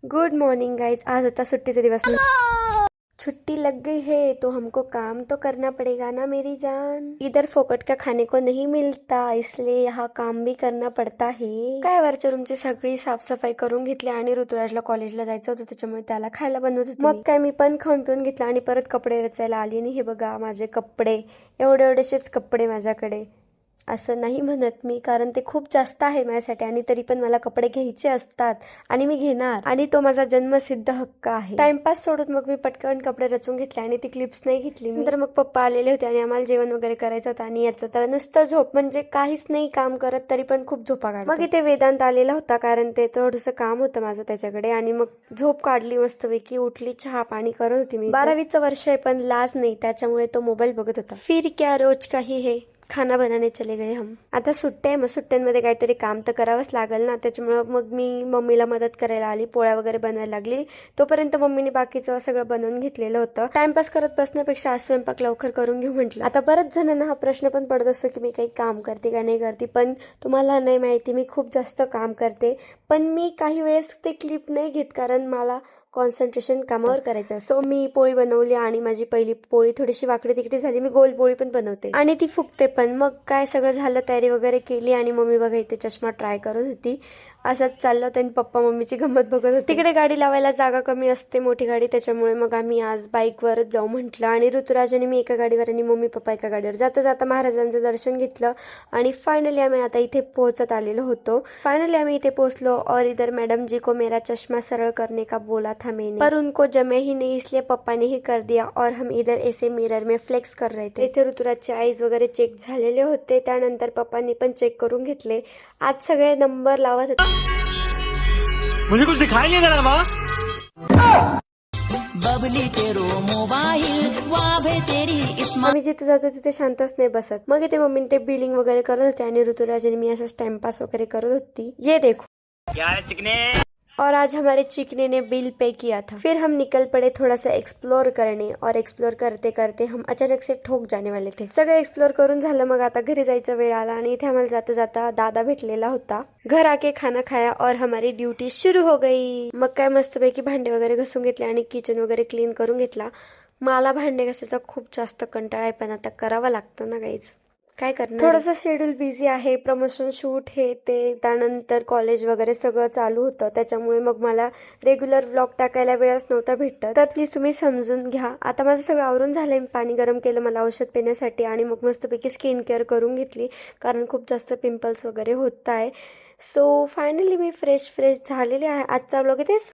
Good morning guys. आज होता छुट्टी से दिवस। छुट्टी लग गई है तो हमको काम तो करना पड़ेगा ना मेरी जान। इधर फोकट का खाने को नहीं मिलता, इसलिए यहाँ काम भी करना पडता है। काय वरच्या रूमची सगळी साफसफाई करून घेतली आणि ऋतुराजला कॉलेजला जायचं होतं, त्याच्यामुळे त्याला खायला बनवत होते। मग काय मी पण खाऊन पिऊन घेतलं आणि परत कपडे रचायला आली। आणि हे बघा माझे कपडे, एवढेशेच कपडे माझ्याकडे। असं नाही म्हणत मी, कारण ते खूप जास्त आहे माझ्यासाठी आणि तरी पण मला कपडे घ्यायचे असतात आणि मी घेणार, आणि तो माझा जन्मसिद्ध हक्क आहे। टाइमपास सोडून मग मी पटकन कपडे रचून घेतले आणि ती क्लिप्स नाही घेतली। नंतर मग पप्पा आलेले होते आणि आम्हाला जेवण वगैरे करायचं होतं आणि याचं तर नुसतं झोप, म्हणजे काहीच नाही काम करत तरी पण खूप झोपा काढतो। मग इथे वेदांत आलेला होता, कारण ते थोडंसं काम होतं माझं त्याच्याकडे, आणि मग झोप काढली मस्तपैकी, उठली, चहा पाणी करत होती मी। 12वीचं वर्ष आहे पण लाज नाही, त्याच्यामुळे तो मोबाईल बघत होता। फिर क्या रोज काही है, खाना बनाने चले गए हम। आता सुट्ट्या आहे, मग सुट्ट्यांमध्ये काहीतरी काम तर करावंच लागेल ना, त्याच्यामुळे मग मी मम्मीला मदत करायला आली, पोळ्या वगैरे बनवायला लागली। तोपर्यंत मम्मीने बाकीचं सगळं बनवून घेतलेलं होतं। टाइमपास करत बसण्यापेक्षा आज स्वयंपाक लवकर करून घेऊ म्हटलं। आता बरेच जणांना हा प्रश्न पण पडत असतो की मी काही काम करते का नाही करते, पण तुम्हाला नाही माहिती मी खूप जास्त काम करते, पण मी काही वेळेस ते क्लिप नाही घेत, कारण मला कॉन्सन्ट्रेशन कामावर करायचं। सो मी पोळी बनवली आणि माझी पहिली पोळी थोडीशी वाकडी तिकडी झाली। मी गोल पोळी पण बनवते आणि ती फुगते पण। मग काय सगळं झालं, तयारी वगैरे केली आणि मम्मी बघा इथे चष्मा ट्राय करत होती। असंच चाललं होतं आणि पप्पा मम्मीची गंमत बघत होते। तिकडे गाडी लावायला जागा कमी असते, मोठी गाडी, त्याच्यामुळे मग आम्ही आज बाईकवरच जाऊ म्हटलं। आणि ऋतुराज आणि मी एका गाडीवर आणि मम्मी पप्पा एका गाडीवर। जाता जाता महाराजांचं दर्शन घेतलं आणि फायनली आम्ही आता इथे पोहोचत आलेलो होतो। फायनली आम्ही इथे पोहोचलो और इधर मैडम जी को मेरा चष्मा सरळ करने का बोला था मैंने, पर उनको जमे ही नहीं, इसलिए पप्पा ने ही कर दिया और हम इधर ऐसे मिरर में फ्लेक्स कर रहे थे। इथे ऋतुराजचे आईज वगैरे चेक झालेले होते, त्यानंतर पप्पांनी पण चेक करून घेतले। आज सगळे नंबर लावत होते। मुझे कुछ दिखाई नहीं दे रहा माँ। बबली तेरो मोबाइल वाभे तेरी इस्मा। आम्ही जिथे जातो तिथे शांतच नाही बसत। मग इथे मम्मीने ते बिलिंग वगैरे करत होते आणि ऋतुराज आणि मी असंच टाइमपास वगैरे करत होती। ये देखो क्या है चिकने। और आज हमारे चिकने ने बिल पे किया था। फिर हम निकल पड़े थोड़ा सा एक्सप्लोर करने, और एक्सप्लोर करते करते हम अचानक से ठोक जाने वाले थे। सगळं एक्सप्लोर करून झालं, मग आता घरी जायचा वेळ आला आणि इथे आम्हाला जाता जाता दादा भेटलेला होता। घर आके खाना खाया और हमारी ड्यूटी शुरू हो गई। मग काय मस्तपैकी भांडे वगैरे घसून घेतले आणि किचन वगैरे क्लीन करून घेतला। मला भांडे घासायचा खूप जास्त कंटाळा आहे, पण आता करावं लागतं ना गाईज, काय करणार। थोडंसं शेड्यूल बिझी आहे, प्रमोशन शूट हे ते, त्यानंतर कॉलेज वगैरे सगळं चालू होतं, त्याच्यामुळे मग मला रेग्युलर व्लॉग टाकायला वेळच नव्हता भेटत, तर प्लीज तुम्ही समजून घ्या। आता माझं सगळं आवरून झालंय, मी पाणी गरम केलं मला औषध पिण्यासाठी आणि मग मस्तपैकी स्किन केअर करून घेतली, कारण खूप जास्त पिंपल्स वगैरे होत आहे। सो फायनली मी फ्रेश झालेले आहे। आजचा व्लॉग इथेच